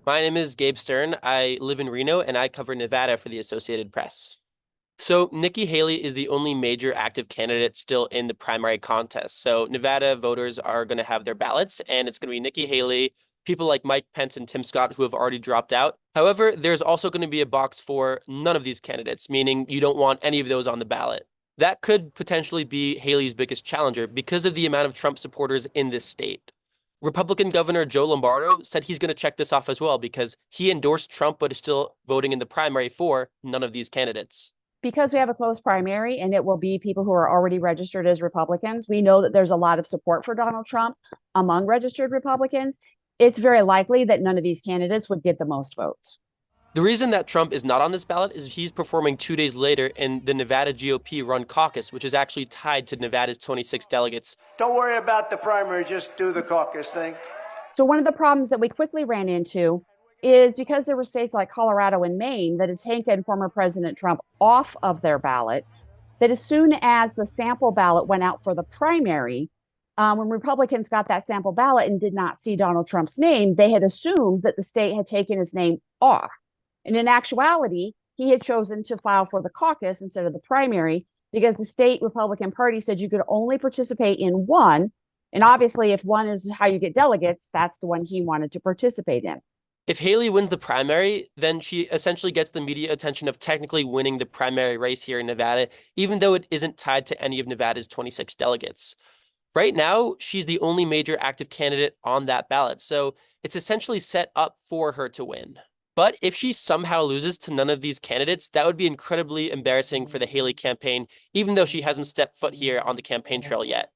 My name is Gabe Stern. I live in Reno and I cover Nevada for the Associated Press. So, Nikki Haley is the only major active candidate still in the primary contest. So, Nevada voters are going to have their ballots, and it's going to be Nikki Haley, people like Mike Pence and Tim Scott who have already dropped out. However, there's also going to be a box for none of these candidates, meaning you don't want any of those on the ballot. That could potentially be Haley's biggest challenger because of the amount of Trump supporters in this state. Republican Governor Joe Lombardo said he's going to check this off as well because he endorsed Trump but is still voting in the primary for none of these candidates. Because we have a closed primary and it will be people who are already registered as Republicans, we know that there's a lot of support for Donald Trump among registered Republicans. It's very likely that none of these candidates would get the most votes. The reason that Trump is not on this ballot is he's performing 2 days later in the Nevada GOP run caucus, which is actually tied to Nevada's 26 delegates. Don't worry about the primary, just do the caucus thing. So one of the problems that we quickly ran into is because there were states like Colorado and Maine that had taken former President Trump off of their ballot, that as soon as the sample ballot went out for the primary, when Republicans got that sample ballot and did not see Donald Trump's name, they had assumed that the state had taken his name off. And in actuality, he had chosen to file for the caucus instead of the primary because the state Republican Party said you could only participate in one. And obviously, if one is how you get delegates, that's the one he wanted to participate in. If Haley wins the primary, then she essentially gets the media attention of technically winning the primary race here in Nevada, even though it isn't tied to any of Nevada's 26 delegates. Right now, she's the only major active candidate on that ballot, so it's essentially set up for her to win. But if she somehow loses to none of these candidates, that would be incredibly embarrassing for the Haley campaign, even though she hasn't stepped foot here on the campaign trail yet.